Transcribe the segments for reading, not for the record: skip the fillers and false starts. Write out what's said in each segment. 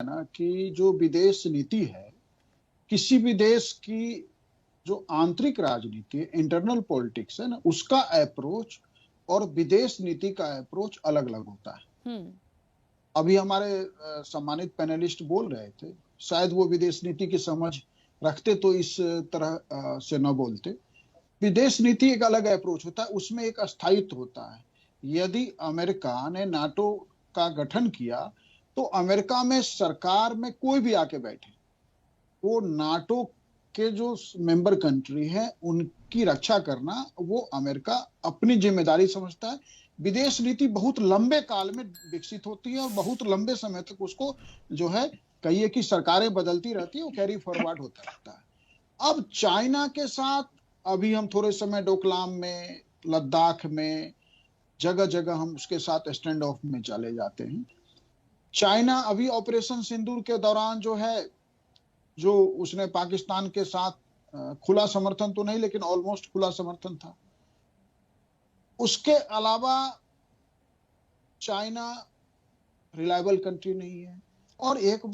ना कि जो विदेश नीति है, किसी भी देश की जो आंतरिक राजनीति है, इंटरनल पॉलिटिक्स है ना, उसका अप्रोच और विदेश नीति का अप्रोच अलग अलग होता है। अभी हमारे सम्मानित पैनलिस्ट बोल रहे थे, शायद वो विदेश नीति की समझ रखते तो इस तरह से न बोलते। विदेश नीति एक अलग अप्रोच होता है, उसमें एक स्थायित्व होता है। यदि अमेरिका ने नाटो का गठन किया तो अमेरिका में सरकार में कोई भी आके बैठे, वो नाटो के जो मेंबर कंट्री है उनकी रक्षा करना वो अमेरिका अपनी जिम्मेदारी समझता है। विदेश नीति बहुत लंबे काल में विकसित होती है और बहुत लंबे समय तक उसको जो है कहिए कि सरकारें बदलती रहती है, वो कैरी फॉरवर्ड होता रहता है। अब चाइना के साथ अभी हम थोड़े समय डोकलाम में, लद्दाख में, जगह जगह हम उसके साथ स्टैंड ऑफ में चले जाते हैं। चाइना अभी ऑपरेशन सिंदूर के दौरान जो है, जो उसने पाकिस्तान के साथ खुला समर्थन तो नहीं लेकिन ऑलमोस्ट खुला समर्थन था। उसके अलावा चाइना रिलायबल कंट्री नहीं है। और एक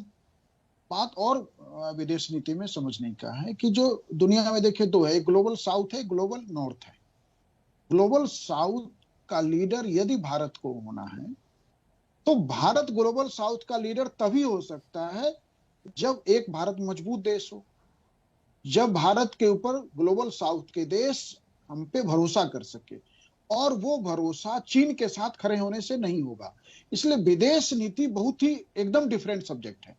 बात और विदेश नीति में समझने का है कि जो दुनिया में देखे दो है, ग्लोबल साउथ है, ग्लोबल नॉर्थ है। ग्लोबल साउथ का लीडर यदि भारत को होना है तो भारत ग्लोबल साउथ का लीडर तभी हो सकता है जब एक भारत मजबूत देश हो, जब भारत के ऊपर ग्लोबल साउथ के देश हम पे भरोसा कर सके, और वो भरोसा चीन के साथ खड़े होने से नहीं होगा। इसलिए विदेश नीति बहुत ही एकदम डिफरेंट सब्जेक्ट है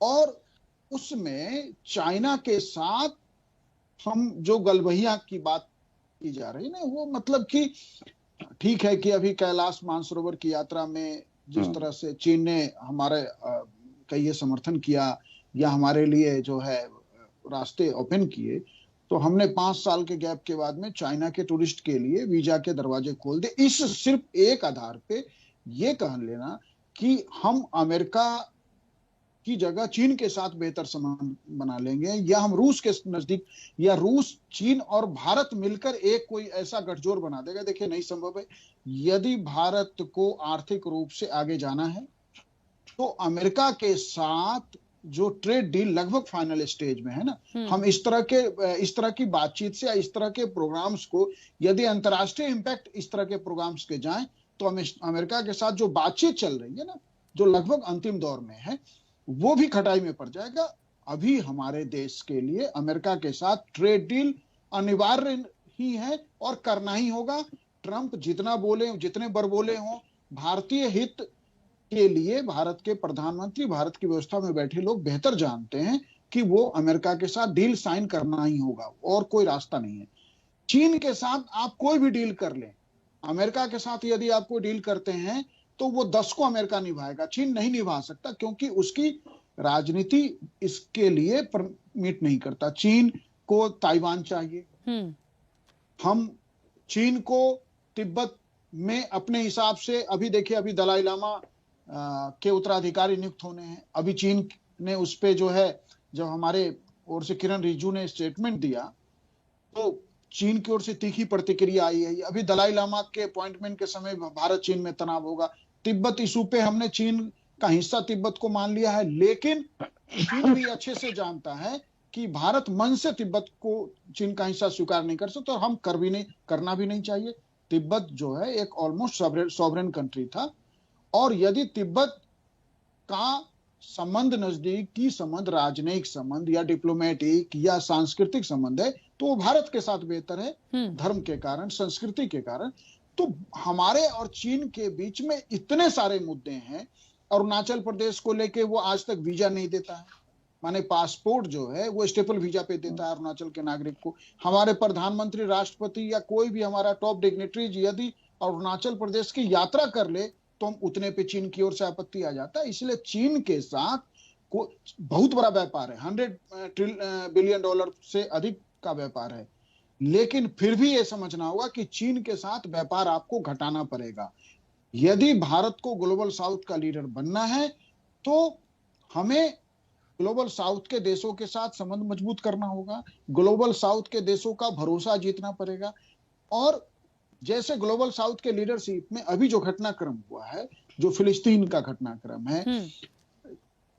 और उसमें चाइना के साथ हम जो गलबहिया की बात की जा रही है ना, वो मतलब कि ठीक है कि अभी कैलाश मानसरोवर की यात्रा में जिस तरह से चीन ने हमारे कहिए समर्थन किया या हमारे लिए जो है रास्ते ओपन किए, तो हमने 5 साल के गैप के बाद में चाइना के टूरिस्ट के लिए वीजा के दरवाजे खोल दे। इस सिर्फ एक आधार पे ये कह लेना कि हम अमेरिका की जगह चीन के साथ बेहतर संबंध बना लेंगे, या हम रूस के नजदीक, या रूस, चीन और भारत मिलकर एक कोई ऐसा गठजोड़ बना देगा, देखिए नहीं संभव है। यदि भारत को आर्थिक रूप से आगे जाना है तो अमेरिका के साथ जो ट्रेड डील लगभग फाइनल स्टेज में है ना, हम इस तरह की बातचीत से या इस तरह के प्रोग्राम्स को, यदि अंतर्राष्ट्रीय इंपैक्ट इस तरह के प्रोग्राम्स के जाएं तो अमेरिका के साथ जो बातचीत चल रही है ना, जो लगभग अंतिम दौर में है, वो भी खटाई में पड़ जाएगा। अभी हमारे देश के लिए अमेरिका के साथ ट्रेड डील अनिवार्य ही है और करना ही होगा। ट्रंप जितना बोले, जितने बार बोले हों, भारतीय हित के लिए भारत के प्रधानमंत्री, भारत की व्यवस्था में बैठे लोग बेहतर जानते हैं कि वो अमेरिका के साथ डील साइन करना ही होगा और कोई रास्ता नहीं है। चीन के साथ आप कोई भी डील कर लें, अमेरिका के साथ यदि आप कोई डील करते हैं तो वो 10 को अमेरिका निभाएगा, चीन नहीं निभा सकता, क्योंकि उसकी राजनीति इसके लिए परमिट नहीं करता। चीन को ताइवान चाहिए, हम चीन को तिब्बत में अपने हिसाब से, अभी देखिए अभी दलाई लामा के उत्तराधिकारी नियुक्त होने हैं। अभी चीन ने उस पे जो है, जब हमारे ओर से किरण रिजिजू ने स्टेटमेंट दिया तो चीन की ओर से तीखी प्रतिक्रिया आई है। अभी दलाई लामा के अपॉइंटमेंट के समय भारत चीन में तनाव होगा। तिब्बत इशू पे हमने चीन का हिस्सा तिब्बत को मान लिया है, लेकिन चीन भी अच्छे से जानता है कि भारत मन से तिब्बत को चीन का हिस्सा स्वीकार नहीं कर सकता और हम करना भी नहीं चाहिए। तिब्बत जो है एक ऑलमोस्ट सॉवरेन कंट्री था, और यदि तिब्बत का संबंध, नजदीकी संबंध, राजनयिक संबंध या डिप्लोमेटिक या सांस्कृतिक संबंध है तो वो भारत के साथ बेहतर है, धर्म के कारण, संस्कृति के कारण। तो हमारे और चीन के बीच में इतने सारे मुद्दे हैं। अरुणाचल प्रदेश को लेके वो आज तक वीजा नहीं देता है, माने पासपोर्ट जो है वो स्टेपल वीजा पे देता है अरुणाचल के नागरिक को। हमारे प्रधानमंत्री, राष्ट्रपति या कोई भी हमारा टॉप डिग्नेटरीज यदि अरुणाचल प्रदेश की यात्रा कर ले तो हम उतने पे चीन की ओर से आपत्ति आ जाता है। इसलिए चीन के साथ को बहुत बड़ा व्यापार है, $100 बिलियन से अधिक का व्यापार है, लेकिन फिर भी ये समझना होगा कि चीन के साथ व्यापार आपको घटाना पड़ेगा। यदि भारत को ग्लोबल साउथ का लीडर बनना है तो हमें ग्लोबल साउथ के देशों के साथ संबंध मजबूत करना होगा, ग्लोबल साउथ के देशों का भरोसा जीतना पड़ेगा। और जैसे ग्लोबल साउथ के लीडरशिप में अभी जो घटनाक्रम हुआ है, जो फिलिस्तीन का घटनाक्रम है,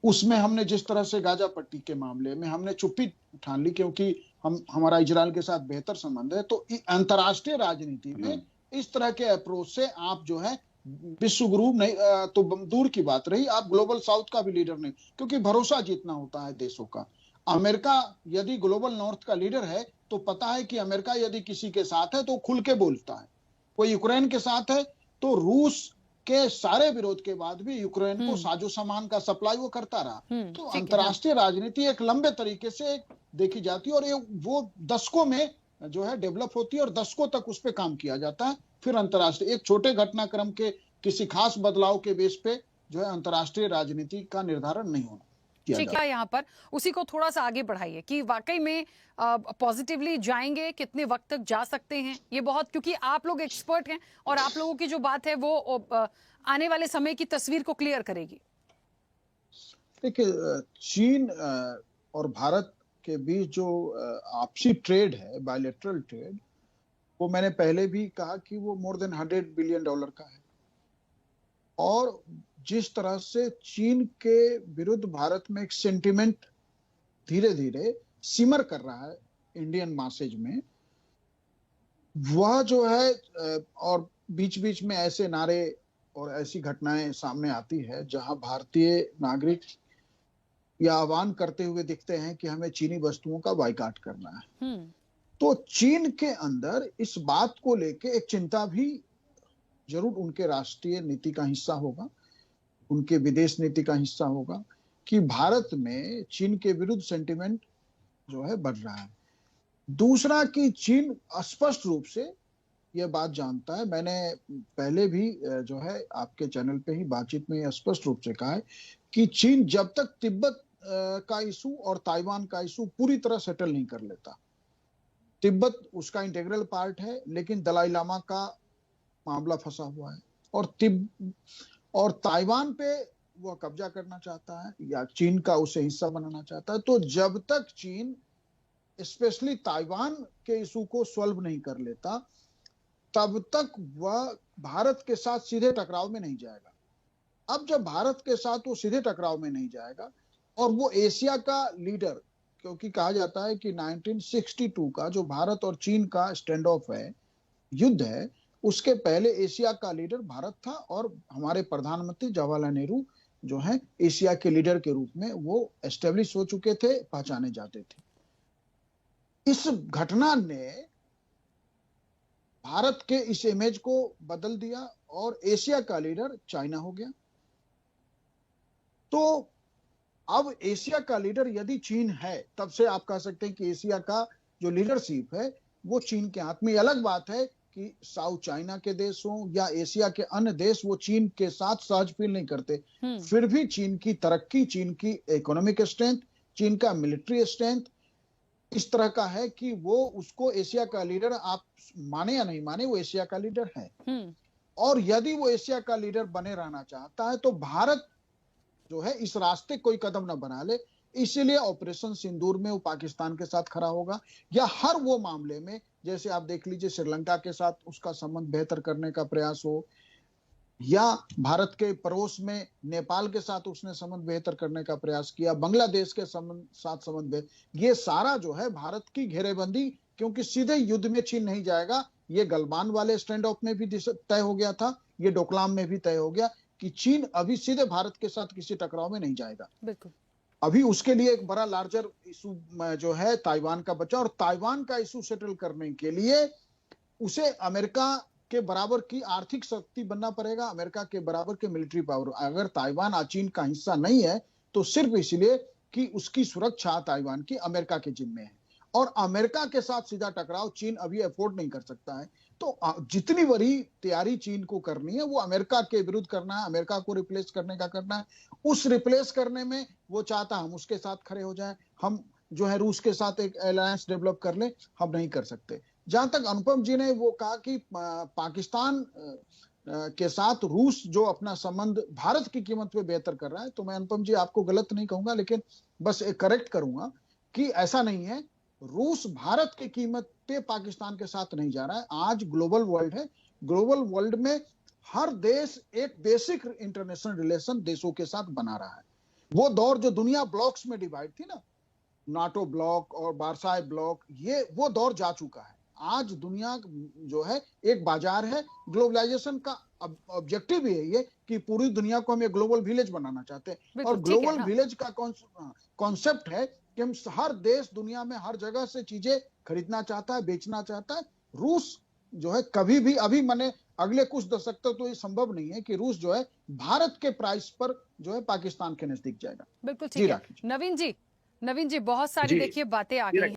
उसमें हमने जिस तरह से गाजा पट्टी के मामले में हमने चुप्पी ठान ली, क्योंकि हमारा इजराइल के साथ बेहतर संबंध है, तो अंतर्राष्ट्रीय राजनीति में इस तरह के अप्रोच से आप जो है विश्व गुरु नहीं, तो दूर की बात रही, आप ग्लोबल साउथ का भी लीडर नहीं, क्योंकि भरोसा जीतना होता है देशों का। अमेरिका यदि ग्लोबल नॉर्थ का लीडर है तो पता है कि अमेरिका यदि किसी के साथ है तो खुल के बोलता है। कोई यूक्रेन के साथ है तो रूस के सारे विरोध के बाद भी यूक्रेन को साजो सामान का सप्लाई वो करता रहा। तो अंतर्राष्ट्रीय राजनीति एक लंबे तरीके से देखी जाती है, और ये वो दशकों में जो है डेवलप होती है, और दशकों तक उस पर काम किया जाता है। फिर अंतर्राष्ट्रीय एक छोटे घटनाक्रम के किसी खास बदलाव के बेस पे जो है अंतर्राष्ट्रीय राजनीति का निर्धारण नहीं होना। ठीक है, यहाँ पर उसी को थोड़ा सा आगे बढ़ाइए कि वाकई में पॉजिटिवली जाएंगे, कितने वक्त तक जा सकते हैं ये बहुत, क्योंकि आप लोग एक्सपर्ट हैं और आप लोगों की जो बात है वो आने वाले समय की तस्वीर को क्लियर करेगी। देखिए, चीन और भारत के बीच जो आपसी ट्रेड है, बायलैटरल ट्रेड, वो मैंने पहले भी कहा कि वो मोर देन $100 बिलियन का है। और जिस तरह से चीन के विरुद्ध भारत में एक सेंटिमेंट धीरे धीरे सिमर कर रहा है इंडियन मासेज में, वह जो है, और बीच बीच में ऐसे नारे और ऐसी घटनाएं सामने आती है जहां भारतीय नागरिक या आह्वान करते हुए दिखते हैं कि हमें चीनी वस्तुओं का बाइकाट करना है। तो चीन के अंदर इस बात को लेके एक चिंता भी जरूर उनके राष्ट्रीय नीति का हिस्सा होगा, उनके विदेश नीति का हिस्सा होगा, कि भारत में चीन के विरुद्ध सेंटिमेंट जो है बढ़ रहा है। दूसरा कि चीन स्पष्ट रूप से यह बात जानता है, मैंने पहले भी जो है आपके चैनल पे ही बातचीत में स्पष्ट रूप से कहा है कि चीन जब तक तिब्बत का इशू और ताइवान का इशू पूरी तरह सेटल नहीं कर लेता, तिब्बत उसका इंटीग्रल पार्ट है, लेकिन दलाई लामा का मामला फंसा हुआ है, और ताइवान पे वह कब्जा करना चाहता है या चीन का उसे हिस्सा बनाना चाहता है। तो जब तक चीन स्पेशली ताइवान के इशू को सॉल्व नहीं कर लेता, तब तक वह भारत के साथ सीधे टकराव में नहीं जाएगा। अब जब भारत के साथ वो सीधे टकराव में नहीं जाएगा, और वो एशिया का लीडर, क्योंकि कहा जाता है कि 1962 का जो भारत और चीन का स्टैंड ऑफ है, युद्ध है, उसके पहले एशिया का लीडर भारत था, और हमारे प्रधानमंत्री जवाहरलाल नेहरू जो है एशिया के लीडर के रूप में वो एस्टेब्लिश हो चुके थे, पहचाने जाते थे। इस घटना ने भारत के इस इमेज को बदल दिया और एशिया का लीडर चाइना हो गया। तो अब एशिया का लीडर यदि चीन है, तब से आप कह सकते हैं कि एशिया का जो लीडरशिप है वो चीन के हाथ में। अलग बात है कि साउथ चाइना के देश हों या एशिया के अन्य देश, वो चीन के साथ सहज फील नहीं करते। फिर भी चीन की तरक्की, चीन की इकोनॉमिक स्ट्रेंथ, चीन का मिलिट्री स्ट्रेंथ इस तरह का है कि वो उसको एशिया का लीडर, आप माने या नहीं माने, वो एशिया का लीडर है। और यदि वो एशिया का लीडर बने रहना चाहता है तो भारत जो है इस रास्ते कोई कदम ना बना ले। इसीलिए ऑपरेशन सिंदूर में वो पाकिस्तान के साथ खड़ा होगा, या हर वो मामले में, जैसे आप देख लीजिए श्रीलंका के साथ उसका संबंध बेहतर करने का प्रयास हो, या भारत के पड़ोस में नेपाल के साथ उसने संबंध बेहतर करने का प्रयास किया, बांग्लादेश के साथ संबंध, ये सारा जो है भारत की घेरेबंदी, क्योंकि सीधे युद्ध में चीन नहीं जाएगा। ये गलवान वाले स्टैंड ऑफ में भी तय हो गया था, ये डोकलाम में भी तय हो गया कि चीन अभी सीधे भारत के साथ किसी टकराव में नहीं जाएगा। बिल्कुल। अभी उसके लिए एक बड़ा लार्जर इशू जो है ताइवान का बचा, और ताइवान का इशू सेटल करने के लिए उसे अमेरिका के बराबर की आर्थिक शक्ति बनना पड़ेगा, अमेरिका के बराबर के मिलिट्री पावर। अगर ताइवान चीन का हिस्सा नहीं है तो सिर्फ इसलिए कि उसकी सुरक्षा ताइवान की अमेरिका के जिम्मे है, और अमेरिका के साथ सीधा टकराव चीन अभी अफोर्ड नहीं कर सकता है। तो जितनी बड़ी तैयारी चीन को करनी है वो अमेरिका के विरुद्ध करना है, अमेरिका को रिप्लेस करने का करना है। उस रिप्लेस करने में वो चाहता हम उसके साथ खड़े हो जाएं, हम जो है रूस के साथ एक अलायंस डेवलप कर लें, हम नहीं कर सकते। जहां तक अनुपम जी ने वो कहा कि पाकिस्तान के साथ रूस जो अपना संबंध भारत की कीमत पे बेहतर कर रहा है, तो मैं अनुपम जी आपको गलत नहीं कहूंगा, लेकिन बस एक करेक्ट करूंगा कि ऐसा नहीं है। रूस भारत की कीमत पे पाकिस्तान के साथ नहीं जा रहा है। आज ग्लोबल वर्ल्ड है, ग्लोबल वर्ल्ड में हर देश एक बेसिक इंटरनेशनल रिलेशन देशों के साथ बना रहा है। वो दौर जो दुनिया ब्लॉक्स में डिवाइड थी ना, नाटो ब्लॉक और बारसाई ब्लॉक, ये वो दौर जा चुका है। आज दुनिया जो है एक बाजार है। ग्लोबलाइजेशन का ऑब्जेक्टिव भी है ये कि पूरी दुनिया को हम एक ग्लोबल विलेज बनाना चाहते हैं। और बिल्कुल ठीक है। ग्लोबल हाँ, विलेज का कॉन्सेप्ट है कि हम हर देश दुनिया में हर जगह से चीजें खरीदना चाहता है, बेचना चाहता है। रूस जो है कभी भी, अभी मैंने अगले कुछ दशक तक तो ये संभव नहीं है कि रूस जो है भारत के प्राइस पर जो है पाकिस्तान के नजदीक जाएगा। बिल्कुल जी ठीक है। राखी जी। नवीन जी, नवीन जी, बहुत सारी जी देखिए बातें आ जी गई हैं।